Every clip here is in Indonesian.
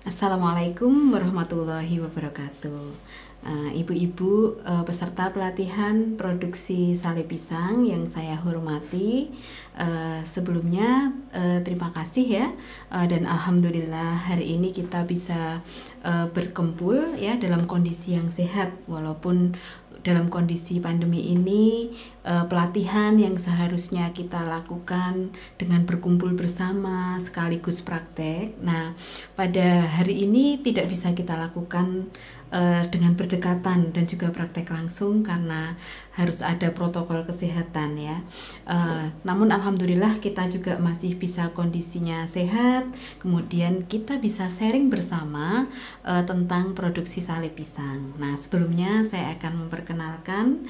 Assalamualaikum warahmatullahi wabarakatuh. Ibu-ibu peserta pelatihan produksi sale pisang yang saya hormati, sebelumnya terima kasih ya, dan alhamdulillah hari ini kita bisa berkumpul ya dalam kondisi yang sehat, walaupun dalam kondisi pandemi ini pelatihan yang seharusnya kita lakukan dengan berkumpul bersama sekaligus praktek. Nah, pada hari ini tidak bisa kita lakukan dengan berdekatan dan juga praktek langsung karena harus ada protokol kesehatan ya. Namun alhamdulillah kita juga masih bisa kondisinya sehat. Kemudian kita bisa sharing bersama tentang produksi sale pisang. Nah, sebelumnya saya akan memperkenalkan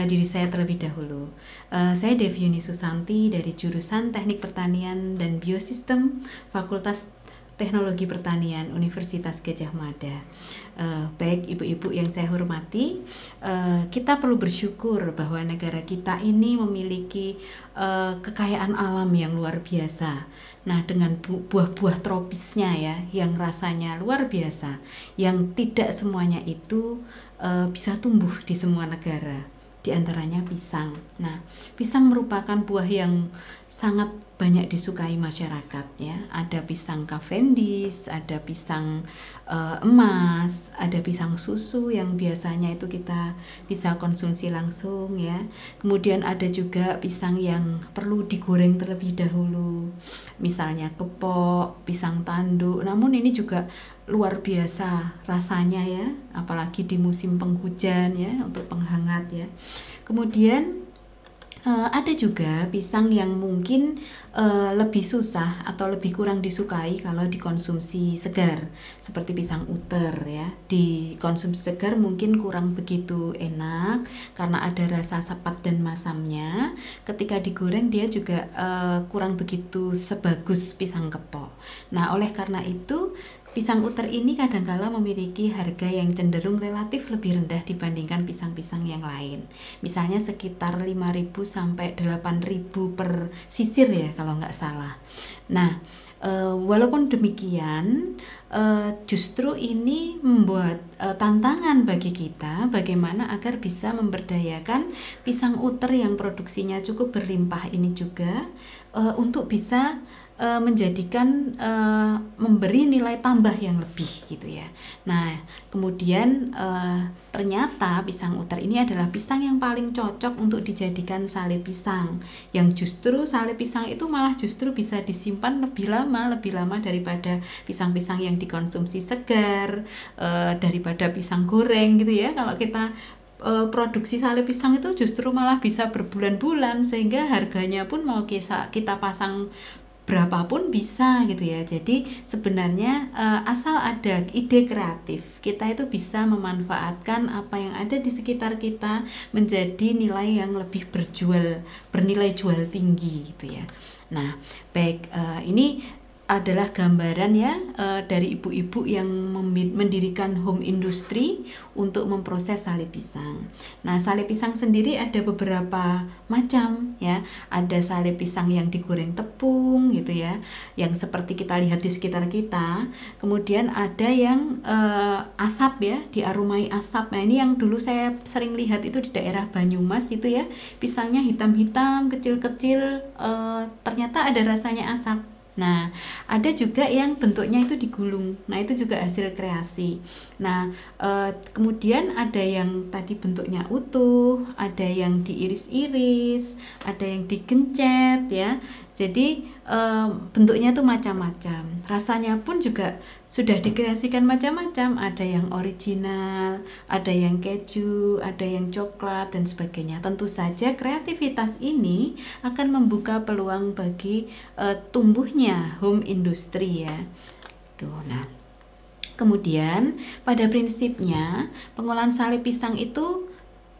diri saya terlebih dahulu. Saya Deviuni Susanti dari jurusan Teknik Pertanian dan Biosistem Fakultas Teknologi Pertanian Universitas Gadjah Mada. Baik ibu-ibu yang saya hormati, kita perlu bersyukur bahwa negara kita ini memiliki kekayaan alam yang luar biasa. Nah, dengan buah-buah tropisnya ya, yang rasanya luar biasa, yang tidak semuanya itu bisa tumbuh di semua negara. Di antaranya pisang. Nah, pisang merupakan buah yang sangat banyak disukai masyarakat ya. Ada pisang Cavendish, ada pisang emas, ada pisang susu yang biasanya itu kita bisa konsumsi langsung ya. Kemudian ada juga pisang yang perlu digoreng terlebih dahulu. Misalnya kepok, pisang tanduk. Namun ini juga luar biasa rasanya ya, apalagi di musim penghujan ya, untuk penghangat ya. Kemudian ada juga pisang yang mungkin lebih susah atau lebih kurang disukai kalau dikonsumsi segar, seperti pisang uter ya. Dikonsumsi segar mungkin kurang begitu enak karena ada rasa sepat dan masamnya. Ketika digoreng dia juga kurang begitu sebagus pisang kepok. Nah, oleh karena itu pisang uter ini kadangkala memiliki harga yang cenderung relatif lebih rendah dibandingkan pisang-pisang yang lain. Misalnya sekitar 5.000 sampai 8.000 per sisir ya kalau nggak salah. Nah, walaupun demikian, justru ini membuat tantangan bagi kita bagaimana agar bisa memberdayakan pisang uter yang produksinya cukup berlimpah ini juga untuk bisa menjadikan memberi nilai tambah yang lebih gitu ya. Nah, kemudian ternyata pisang uter ini adalah pisang yang paling cocok untuk dijadikan sale pisang, yang justru sale pisang itu malah justru bisa disimpan lebih lama daripada pisang-pisang yang dikonsumsi segar, daripada pisang goreng gitu ya. Kalau kita produksi sale pisang itu justru malah bisa berbulan-bulan, sehingga harganya pun mau kita pasang berapapun bisa gitu ya. Jadi sebenarnya asal ada ide kreatif, kita itu bisa memanfaatkan apa yang ada di sekitar kita menjadi nilai yang lebih bernilai jual tinggi gitu ya. Nah, baik, ini adalah gambaran ya dari ibu-ibu yang mendirikan home industry untuk memproses sale pisang. Nah, sale pisang sendiri ada beberapa macam ya. Ada sale pisang yang digoreng tepung gitu ya, yang seperti kita lihat di sekitar kita. Kemudian ada yang asap ya, diaromai asap. Nah, ini yang dulu saya sering lihat itu di daerah Banyumas itu ya. Pisangnya hitam-hitam, kecil-kecil, ternyata ada rasanya asap. Nah, ada juga yang bentuknya itu digulung. Nah, itu juga hasil kreasi. Nah, kemudian ada yang tadi bentuknya utuh, ada yang diiris-iris, ada yang digencet ya. Jadi bentuknya tuh macam-macam. Rasanya pun juga sudah dikreasikan macam-macam. Ada yang original, ada yang keju, ada yang coklat dan sebagainya. Tentu saja kreativitas ini akan membuka peluang bagi tumbuhnya home industry ya. Tuh, nah. Kemudian pada prinsipnya pengolahan sale pisang itu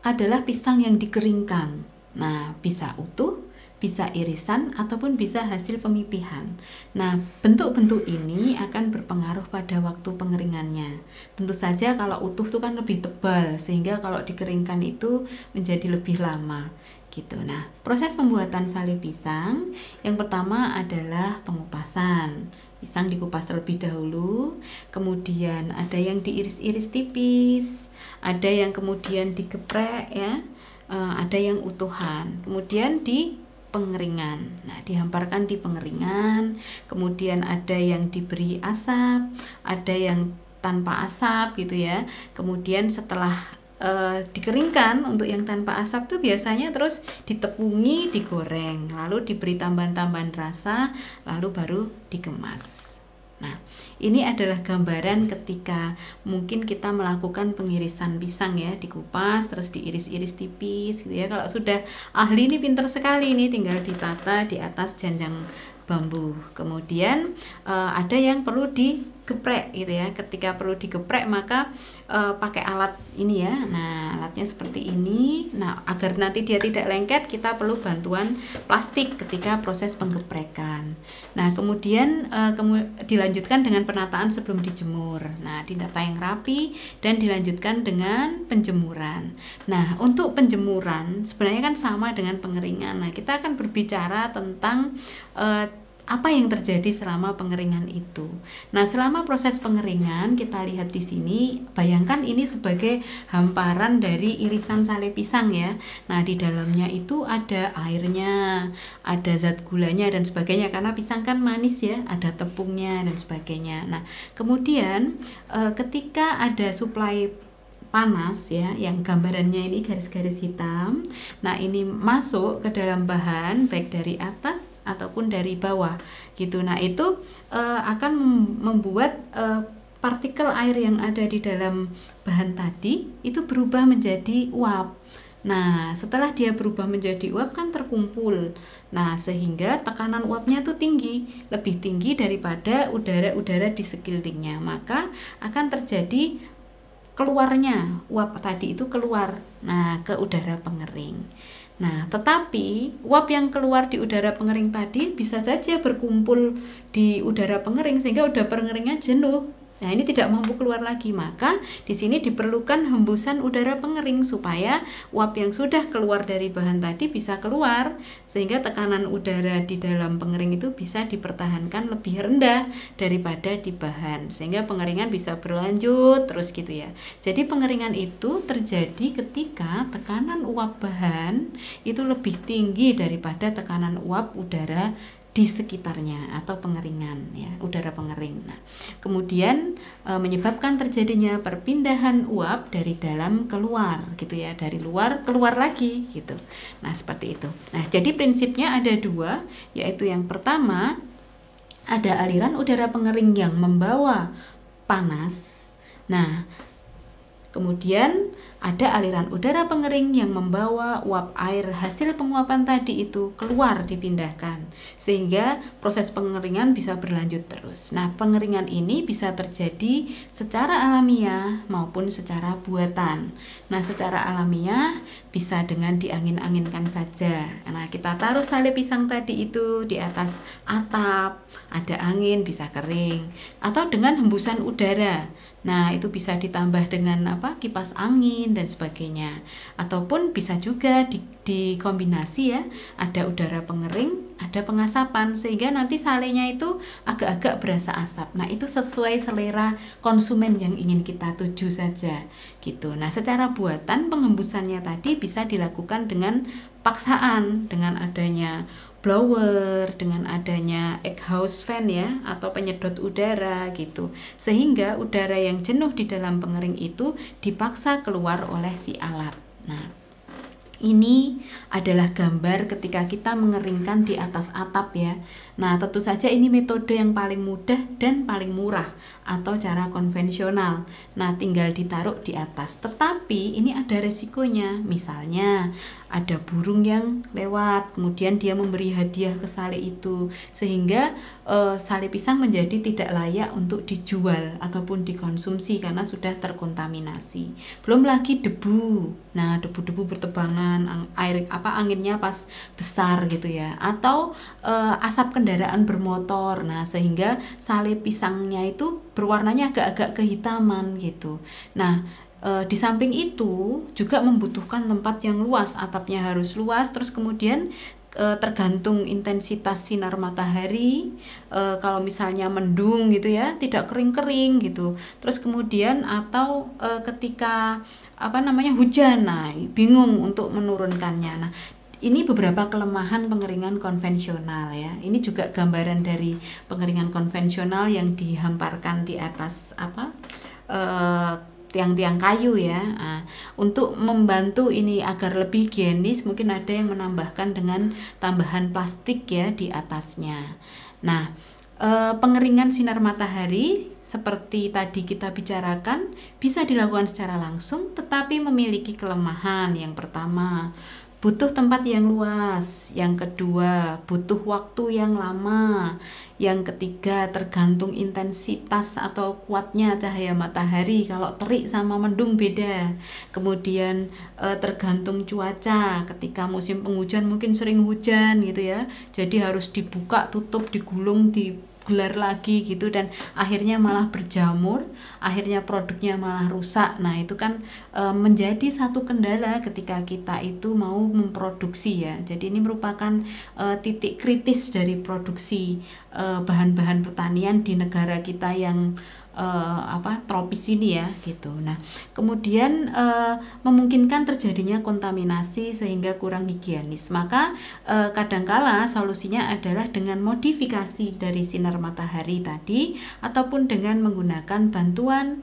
adalah pisang yang dikeringkan. Nah, bisa utuh, bisa irisan, ataupun bisa hasil pemipihan. Nah, bentuk-bentuk ini akan berpengaruh pada waktu pengeringannya. Tentu saja kalau utuh itu kan lebih tebal, sehingga kalau dikeringkan itu menjadi lebih lama gitu. Nah, proses pembuatan sale pisang yang pertama adalah pengupasan. Pisang dikupas terlebih dahulu, kemudian ada yang diiris-iris tipis, ada yang kemudian digeprek ya, ada yang utuhan, kemudian di pengeringan. Nah, dihamparkan di pengeringan, kemudian ada yang diberi asap, ada yang tanpa asap gitu ya. Kemudian setelah dikeringkan, untuk yang tanpa asap tuh biasanya terus ditepungi, digoreng, lalu diberi tambahan-tambahan rasa, lalu baru dikemas. Nah, ini adalah gambaran ketika mungkin kita melakukan pengirisan pisang ya, dikupas terus diiris-iris tipis gitu ya. Kalau sudah ahli ini pinter sekali, ini tinggal ditata di atas janjang bambu. Kemudian ada yang perlu digeprek gitu ya. Ketika perlu digeprek maka pakai alat ini ya. Nah, alatnya seperti ini. Nah, agar nanti dia tidak lengket, kita perlu bantuan plastik ketika proses penggeprekan. Nah, kemudian dilanjutkan dengan penataan sebelum dijemur. Nah, ditata yang rapi dan dilanjutkan dengan penjemuran. Nah, untuk penjemuran sebenarnya kan sama dengan pengeringan. Nah, kita akan berbicara tentang apa yang terjadi selama pengeringan itu. Nah, selama proses pengeringan kita lihat di sini, bayangkan ini sebagai hamparan dari irisan sale pisang ya. Nah, di dalamnya itu ada airnya, ada zat gulanya dan sebagainya, karena pisang kan manis ya, ada tepungnya dan sebagainya. Nah, kemudian ketika ada suplai panas ya, yang gambarannya ini garis-garis hitam. Nah, ini masuk ke dalam bahan baik dari atas ataupun dari bawah gitu. Nah, itu akan membuat partikel air yang ada di dalam bahan tadi itu berubah menjadi uap. Nah, setelah dia berubah menjadi uap kan terkumpul. Nah, sehingga tekanan uapnya tuh tinggi, lebih tinggi daripada udara-udara di sekelilingnya. Maka akan terjadi keluarnya uap tadi itu keluar, nah, ke udara pengering. Nah, tetapi uap yang keluar di udara pengering tadi bisa saja berkumpul di udara pengering sehingga udara pengeringnya jenuh. Nah, ini tidak mampu keluar lagi, maka di sini diperlukan hembusan udara pengering supaya uap yang sudah keluar dari bahan tadi bisa keluar, sehingga tekanan udara di dalam pengering itu bisa dipertahankan lebih rendah daripada di bahan, sehingga pengeringan bisa berlanjut terus gitu ya. Jadi pengeringan itu terjadi ketika tekanan uap bahan itu lebih tinggi daripada tekanan uap udara di sekitarnya atau pengeringan ya, udara pengering. Nah, kemudian menyebabkan terjadinya perpindahan uap dari dalam keluar gitu ya, dari luar keluar lagi gitu. Nah, seperti itu. Nah, jadi prinsipnya ada dua, yaitu yang pertama ada aliran udara pengering yang membawa panas. Nah, kemudian ada aliran udara pengering yang membawa uap air hasil penguapan tadi itu keluar, dipindahkan, sehingga proses pengeringan bisa berlanjut terus. Nah, pengeringan ini bisa terjadi secara alamiah maupun secara buatan. Nah, secara alamiah bisa dengan diangin-anginkan saja. Nah, kita taruh sale pisang tadi itu di atas atap, ada angin, bisa kering, atau dengan hembusan udara. Nah, itu bisa ditambah dengan kipas angin dan sebagainya. Ataupun bisa juga dikombinasi ya, ada udara pengering, ada pengasapan, sehingga nanti salenya itu agak-agak berasa asap. Nah, itu sesuai selera konsumen yang ingin kita tuju saja gitu. Nah, secara buatan penghembusannya tadi bisa dilakukan dengan paksaan, dengan adanya blower, dengan adanya exhaust fan ya, atau penyedot udara gitu, sehingga udara yang jenuh di dalam pengering itu dipaksa keluar oleh si alat. Nah, ini adalah gambar ketika kita mengeringkan di atas atap ya. Nah, tentu saja ini metode yang paling mudah dan paling murah atau cara konvensional. Nah, tinggal ditaruh di atas. Tetapi ini ada resikonya. Misalnya ada burung yang lewat, kemudian dia memberi hadiah ke sale itu, sehingga sale pisang menjadi tidak layak untuk dijual ataupun dikonsumsi karena sudah terkontaminasi. Belum lagi debu. Nah, debu-debu bertebangan, anginnya pas besar gitu ya, atau asap kendaraan bermotor. Nah, sehingga sale pisangnya itu berwarnanya agak-agak kehitaman gitu. Nah, di samping itu juga membutuhkan tempat yang luas, atapnya harus luas, terus kemudian tergantung intensitas sinar matahari. Kalau misalnya mendung gitu ya, tidak kering-kering gitu. Terus kemudian atau ketika hujan, nah bingung untuk menurunkannya. Nah, ini beberapa kelemahan pengeringan konvensional ya. Ini juga gambaran dari pengeringan konvensional yang dihamparkan di atas tiang-tiang kayu ya. Nah, untuk membantu ini agar lebih higienis, mungkin ada yang menambahkan dengan tambahan plastik ya di atasnya. Nah, pengeringan sinar matahari seperti tadi kita bicarakan bisa dilakukan secara langsung, tetapi memiliki kelemahan. Yang pertama, butuh tempat yang luas. Yang kedua, butuh waktu yang lama. Yang ketiga, tergantung intensitas atau kuatnya cahaya matahari. Kalau terik sama mendung beda. Kemudian tergantung cuaca. Ketika musim penghujan mungkin sering hujan gitu ya. Jadi harus dibuka, tutup, digulung, digelar lagi gitu, dan akhirnya malah berjamur, akhirnya produknya malah rusak. Nah, itu kan menjadi satu kendala ketika kita itu mau memproduksi ya. Jadi ini merupakan titik kritis dari produksi bahan-bahan pertanian di negara kita yang tropis ini ya gitu. Nah, kemudian memungkinkan terjadinya kontaminasi sehingga kurang higienis. Maka kadangkala solusinya adalah dengan modifikasi dari sinar matahari tadi, ataupun dengan menggunakan bantuan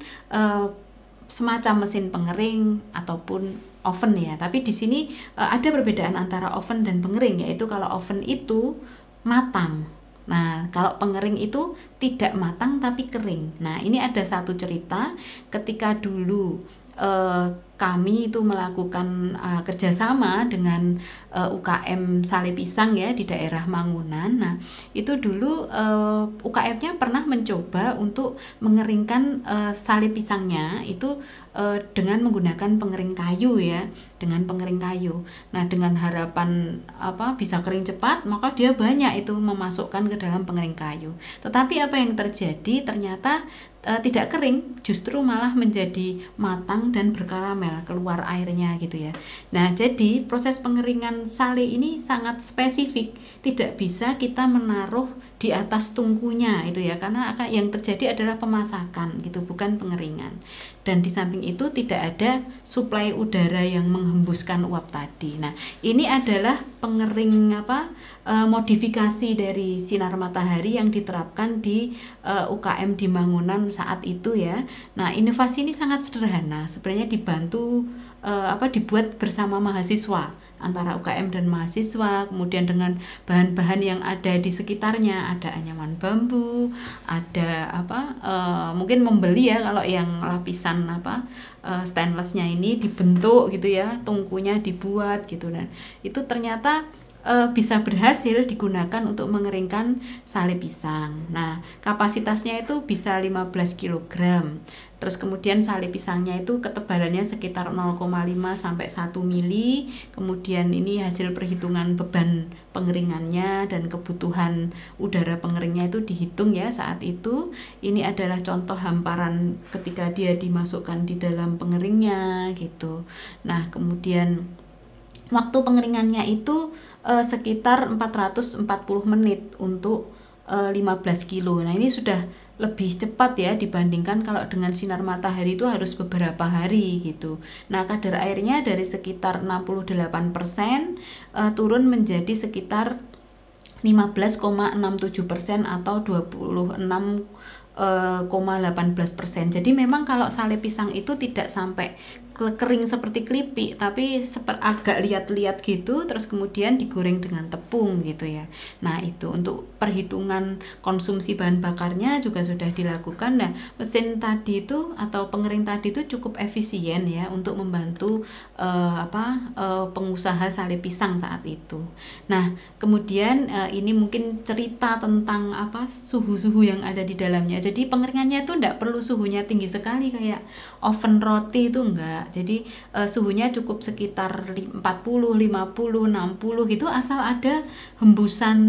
semacam mesin pengering ataupun oven ya. Tapi di sini ada perbedaan antara oven dan pengering, yaitu kalau oven itu matang. Nah, kalau pengering itu tidak matang tapi kering. Nah, ini ada satu cerita ketika dulu kami itu melakukan kerjasama dengan UKM Sale Pisang ya di daerah Mangunan. Nah, itu dulu UKM-nya pernah mencoba untuk mengeringkan sale pisangnya itu dengan menggunakan pengering kayu ya, dengan pengering kayu. Nah, dengan harapan bisa kering cepat, maka dia banyak itu memasukkan ke dalam pengering kayu. Tetapi apa yang terjadi? Ternyata tidak kering, justru malah menjadi matang dan berkaramel, keluar airnya gitu ya. Nah, jadi proses pengeringan sale ini sangat spesifik, tidak bisa kita menaruh di atas tungkunya itu ya, karena yang terjadi adalah pemasakan gitu, bukan pengeringan. Dan di samping itu tidak ada suplai udara yang menghembuskan uap tadi. Nah, ini adalah pengering modifikasi dari sinar matahari yang diterapkan di UKM di Mangunan saat itu ya. Nah, inovasi ini sangat sederhana, sebenarnya dibantu dibuat bersama mahasiswa, antara UKM dan mahasiswa, kemudian dengan bahan-bahan yang ada di sekitarnya, ada anyaman bambu, ada mungkin membeli ya, kalau yang lapisan stainlessnya ini dibentuk gitu ya, tungkunya dibuat gitu, dan itu ternyata bisa berhasil digunakan untuk mengeringkan sale pisang. Nah, kapasitasnya itu bisa 15 kg. Terus kemudian sale pisangnya itu ketebalannya sekitar 0,5 sampai 1 mili. Kemudian ini hasil perhitungan beban pengeringannya dan kebutuhan udara pengeringnya itu dihitung ya saat itu. Ini adalah contoh hamparan ketika dia dimasukkan di dalam pengeringnya gitu. Nah, kemudian waktu pengeringannya itu sekitar 440 menit untuk 15 kilo. Nah, ini sudah lebih cepat ya dibandingkan kalau dengan sinar matahari itu harus beberapa hari gitu. Nah, kadar airnya dari sekitar 68% turun menjadi sekitar 15,67% atau 26,18%. Jadi memang kalau sale pisang itu tidak sampai kering seperti keripik, tapi agak liat-liat gitu, terus kemudian digoreng dengan tepung gitu ya. Nah, itu untuk perhitungan konsumsi bahan bakarnya juga sudah dilakukan. Nah, mesin tadi itu atau pengering tadi itu cukup efisien ya untuk membantu pengusaha sale pisang saat itu. Nah, kemudian ini mungkin cerita tentang suhu-suhu yang ada di dalamnya. Jadi pengeringannya itu enggak perlu suhunya tinggi sekali kayak oven roti itu enggak. Jadi suhunya cukup sekitar 40, 50, 60 gitu, asal ada hembusan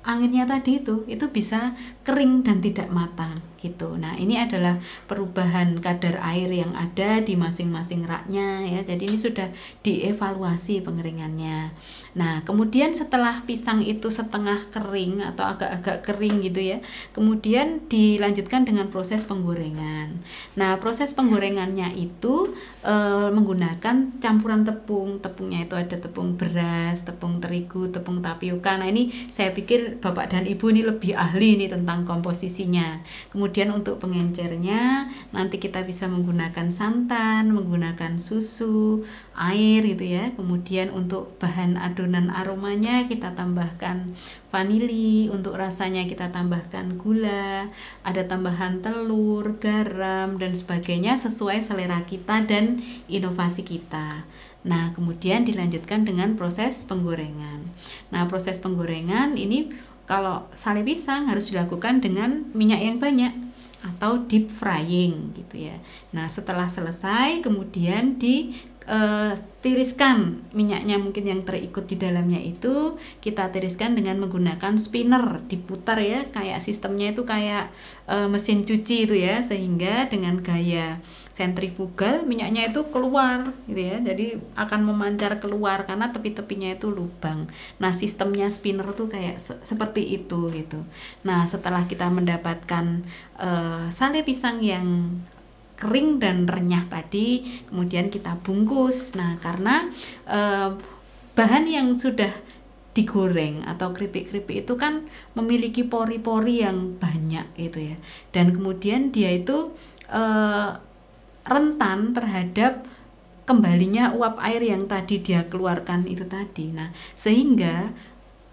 anginnya tadi itu bisa kering dan tidak matang gitu. Nah, ini adalah perubahan kadar air yang ada di masing-masing raknya ya. Jadi ini sudah dievaluasi pengeringannya. Nah, kemudian setelah pisang itu setengah kering atau agak-agak kering gitu ya, kemudian dilanjutkan dengan proses penggorengan. Nah, proses penggorengannya itu menggunakan campuran tepung. Tepungnya itu ada tepung beras, tepung terigu, tepung tapioka. Nah, ini saya pikir Bapak dan Ibu ini lebih ahli nih tentang komposisinya. Kemudian untuk pengencernya nanti kita bisa menggunakan santan, menggunakan susu, air gitu ya. Kemudian untuk bahan adonan aromanya kita tambahkan vanili, untuk rasanya kita tambahkan gula, ada tambahan telur, garam dan sebagainya sesuai selera kita dan inovasi kita. Nah, kemudian dilanjutkan dengan proses penggorengan. Nah, proses penggorengan ini kalau sale pisang harus dilakukan dengan minyak yang banyak atau deep frying gitu ya. Nah, setelah selesai kemudian tiriskan minyaknya, mungkin yang terikut di dalamnya itu kita tiriskan dengan menggunakan spinner, diputar ya, kayak sistemnya itu kayak mesin cuci itu ya, sehingga dengan gaya sentrifugal minyaknya itu keluar gitu ya, jadi akan memancar keluar karena tepi-tepinya itu lubang. Nah, sistemnya spinner tuh kayak seperti itu gitu. Nah, setelah kita mendapatkan sale pisang yang kering dan renyah tadi, kemudian kita bungkus. Nah, karena bahan yang sudah digoreng atau keripik-keripik itu kan memiliki pori-pori yang banyak gitu ya, dan kemudian dia itu rentan terhadap kembalinya uap air yang tadi dia keluarkan itu tadi. Nah, sehingga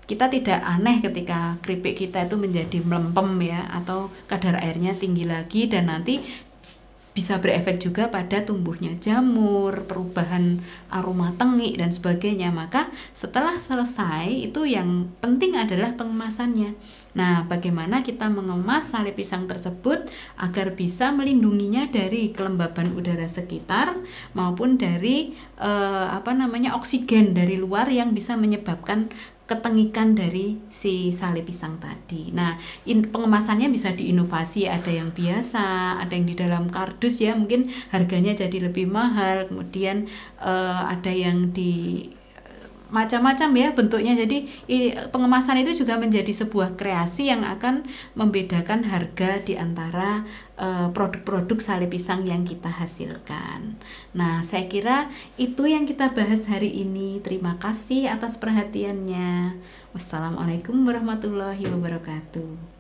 kita tidak aneh ketika keripik kita itu menjadi melempem ya, atau kadar airnya tinggi lagi, dan nanti bisa berefek juga pada tumbuhnya jamur, perubahan aroma tengik dan sebagainya. Maka setelah selesai itu yang penting adalah pengemasannya. Nah, bagaimana kita mengemas sale pisang tersebut agar bisa melindunginya dari kelembaban udara sekitar maupun dari oksigen dari luar yang bisa menyebabkan ketengikan dari si sale pisang tadi. Nah, pengemasannya bisa diinovasi, ada yang biasa, ada yang di dalam kardus ya, mungkin harganya jadi lebih mahal. Kemudian ada yang di macam-macam ya bentuknya. Jadi pengemasan itu juga menjadi sebuah kreasi yang akan membedakan harga di antara produk-produk sale pisang yang kita hasilkan. Nah, saya kira itu yang kita bahas hari ini. Terima kasih atas perhatiannya. Wassalamualaikum warahmatullahi wabarakatuh.